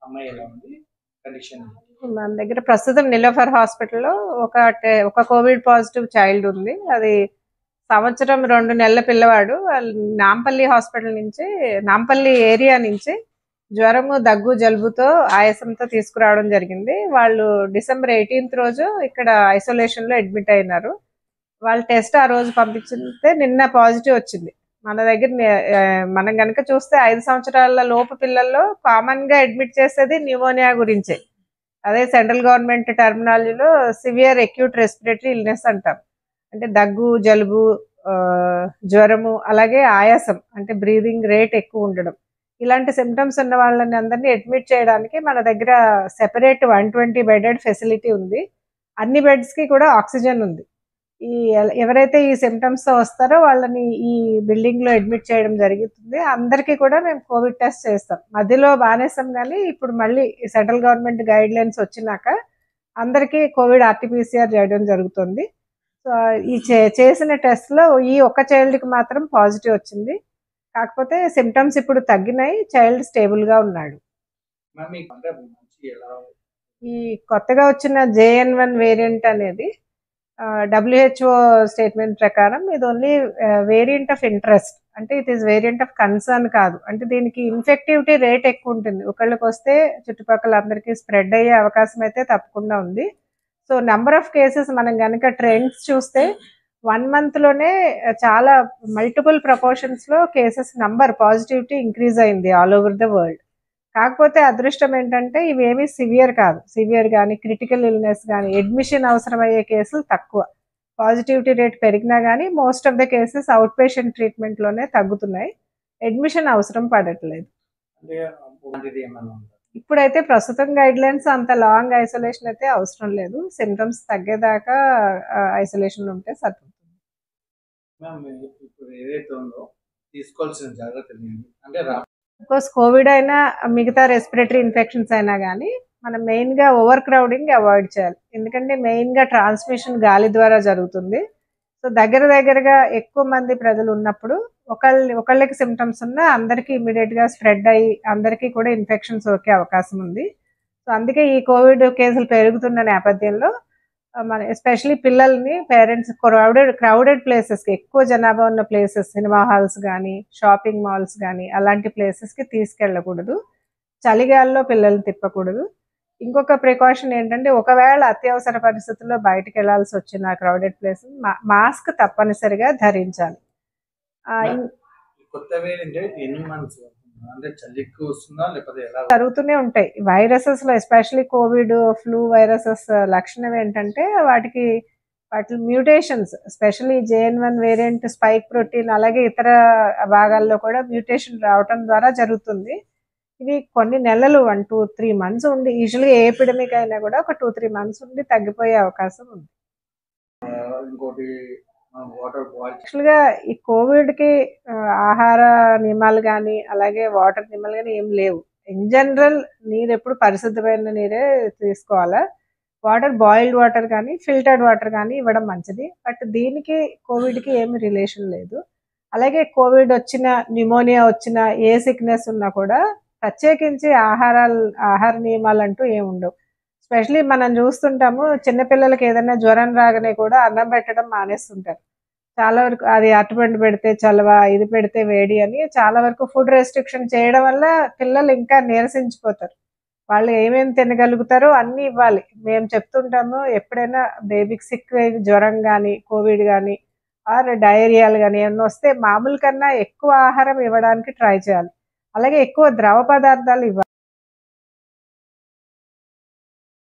అమ్మాయి ఎలా ఉంది కండిషన్? మన దగ్గర ప్రస్తుతం నిలోఫర్ హాస్పిటల్లో ఒక కోవిడ్ పాజిటివ్ చైల్డ్ ఉంది. అది సంవత్సరం 2 నెలల పిల్లవాడు. వాళ్ళు నాంపల్లి హాస్పిటల్ నుంచి, నాంపల్లి ఏరియా నుంచి జ్వరము, దగ్గు, జలుబుతో, ఆయాసంతో తీసుకురావడం జరిగింది. వాళ్ళు డిసెంబర్ 18th రోజు ఇక్కడ ఐసోలేషన్లో అడ్మిట్ అయినారు. వాళ్ళ టెస్ట్ ఆ రోజు పంపించితే నిన్న పాజిటివ్ వచ్చింది. మన దగ్గర మనం కనుక చూస్తే 5 సంవత్సరాల లోపు పిల్లల్లో కామన్గా అడ్మిట్ చేసేది న్యూమోనియా గురించే. అదే సెంట్రల్ గవర్నమెంట్ టర్మినాలజీలో సివియర్ అక్యూట్ రెస్పిరేటరీ ఇల్నెస్ అంటాం. అంటే దగ్గు, జలుబు, జ్వరము, అలాగే ఆయాసం అంటే బ్రీదింగ్ రేట్ ఎక్కువ ఉండడం, ఇలాంటి సిమ్టమ్స్ ఉన్న వాళ్ళని అందరినీ అడ్మిట్ చేయడానికి మన దగ్గర సెపరేట్ 120 బెడెడ్ ఫెసిలిటీ ఉంది. అన్ని బెడ్స్కి కూడా ఆక్సిజన్ ఉంది. ఎవరైతే ఈ సిమ్టమ్స్తో వస్తారో వాళ్ళని ఈ బిల్డింగ్లో అడ్మిట్ చేయడం జరుగుతుంది. అందరికీ కూడా మేము కోవిడ్ టెస్ట్ చేస్తాం. మధ్యలో బానేస్తాం, కానీ ఇప్పుడు మళ్ళీ సెంట్రల్ గవర్నమెంట్ గైడ్ లైన్స్ వచ్చినాక అందరికీ కోవిడ్ ఆర్టీపీసీఆర్ చేయడం జరుగుతుంది. సో ఈ చేసిన టెస్ట్లో ఈ ఒక్క చైల్డ్కి మాత్రం పాజిటివ్ వచ్చింది. కాకపోతే సిమ్టమ్స్ ఇప్పుడు తగ్గినాయి, చైల్డ్ స్టేబుల్గా ఉన్నాడు. ఈ కొత్తగా వచ్చిన JN1 వేరియంట్ అనేది WHO స్టేట్మెంట్ ప్రకారం ఇది ఓన్లీ వేరియంట్ ఆఫ్ ఇంట్రెస్ట్, అంటే it is variant of concern కాదు. అంటే దీనికి ఇన్ఫెక్టివిటీ రేట్ ఎక్కువ ఉంటుంది. ఒకళ్ళకి వస్తే చుట్టుపక్కల అందరికీ స్ప్రెడ్ అయ్యే అవకాశం అయితే తప్పకుండా ఉంది. సో నెంబర్ ఆఫ్ కేసెస్ మనం కనుక ట్రెండ్స్ చూస్తే 1 monthలోనే చాలా మల్టిపుల్ ప్రపోర్షన్స్లో కేసెస్ నంబర్ పాజిటివిటీ ఇంక్రీజ్ అయింది ఆల్ ఓవర్ ద వరల్డ్. కాకపోతే అదృష్టం ఏంటంటే ఇవేమీ సివియర్ కాదు. సివియర్ కానీ క్రిటికల్ ఇల్నెస్ కానీ అడ్మిషన్ అవసరమయ్యే కేసులు తక్కువ. పాజిటివిటీ రేట్ పెరిగినా కానీ most of the cases out patient ట్రీట్మెంట్లోనే తగ్గుతున్నాయి. అడ్మిషన్ అవసరం పడట్లేదు. ఇప్పుడైతే ప్రస్తుతం గైడ్ లైన్స్ అంత లాంగ్ ఐసోలేషన్ అయితే అవసరం లేదు. సిమ్టమ్స్ తగ్గేదాకా ఐసోలేషన్ ఉంటే సరిపోతుంది. కోవిడ్ అయినా మిగతా రెస్పిరేటరీ ఇన్ఫెక్షన్స్ అయినా కానీ మనం మెయిన్గా ఓవర్ క్రౌడింగ్ అవాయిడ్ చేయాలి. ఎందుకంటే మెయిన్గా ట్రాన్స్మిషన్ గాలి ద్వారా జరుగుతుంది. సో దగ్గరగా ఎక్కువ మంది ప్రజలు ఉన్నప్పుడు ఒకళ్ళకి సిమ్టమ్స్ ఉన్నా అందరికీ ఇమీడియట్గా స్ప్రెడ్ అయ్యి అందరికీ కూడా ఇన్ఫెక్షన్ సోకే అవకాశం ఉంది. సో అందుకే ఈ కోవిడ్ కేసులు పెరుగుతున్న నేపథ్యంలో మన ఎస్పెషలీ పిల్లల్ని పేరెంట్స్ క్రౌడెడ్ ప్లేసెస్కి, ఎక్కువ జనాభా ఉన్న ప్లేసెస్, సినిమా హాల్స్ కానీ, షాపింగ్ మాల్స్ కానీ అలాంటి ప్లేసెస్కి తీసుకెళ్ళకూడదు. చలిగాల్లో పిల్లల్ని తిప్పకూడదు. ఇంకొక ప్రికాషన్ ఏంటంటే ఒకవేళ అత్యవసర పరిస్థితుల్లో బయటకు వెళ్లాల్సి వచ్చిన క్రౌడెడ్ ప్లేస్ మాస్క్ తప్పనిసరిగా ధరించాలి. జరుగుతూనే ఉంటాయి వైరసెస్ లో, ఎస్పెషలీ కోవిడ్, ఫ్లూ వైరసెస్ లక్షణం ఏంటంటే వాటి mutations, especially JN1 variant spike protein, అలాగే ఇతర భాగాల్లో కూడా మ్యూటేషన్ రావటం ద్వారా జరుగుతుంది. ఇవి కొన్ని నెలలు 1 to 3 months ఉండి, యూజువల్గా ఏ ఎపిడమిక్ అయినా కూడా ఒక 2-3 months ఉండి తగ్గిపోయే అవకాశం ఉంది. యాక్చువల్గా ఈ కోవిడ్కి ఆహార నియమాలు కానీ అలాగే వాటర్ నియమాలు కానీ ఏం లేవు. ఇన్ జనరల్ నీరు ఎప్పుడు పరిశుద్ధమైన నీరే తీసుకోవాలా. వాటర్ బాయిల్డ్ వాటర్ కానీ ఫిల్టర్డ్ వాటర్ కానీ ఇవ్వడం మంచిది. బట్ దీనికి కోవిడ్కి ఏమి రిలేషన్ లేదు. అలాగే కోవిడ్ వచ్చిన, న్యూమోనియా వచ్చిన, ఏ సిక్నెస్ ఉన్నా కూడా ప్రత్యేకించి ఆహార నియమాలు అంటూ ఏమి ఉండవు. స్పెషలీ మనం చూస్తుంటాము చిన్నపిల్లలకి ఏదైనా జ్వరం రాగానే కూడా అన్నం పెట్టడం మానేస్తుంటారు. చాలా వరకు అది అరటిపండు పెడితే చలవ, ఇది పెడితే వేడి అని చాలా వరకు ఫుడ్ రెస్ట్రిక్షన్ చేయడం వల్ల పిల్లలు ఇంకా నీరసించిపోతారు. వాళ్ళు ఏమేమి తినగలుగుతారో అన్నీ ఇవ్వాలి. మేము చెప్తుంటాము ఎప్పుడైనా బేబీకి సిక్ జ్వరం కానీ, కోవిడ్ కానీ ఆర్ డయేరియాలు కానీ ఏమన్నా వస్తే మామూలు కన్నా ఎక్కువ ఆహారం ఇవ్వడానికి ట్రై చేయాలి. అలాగే ఎక్కువ ద్రవ పదార్థాలు ఇవ్వాలి.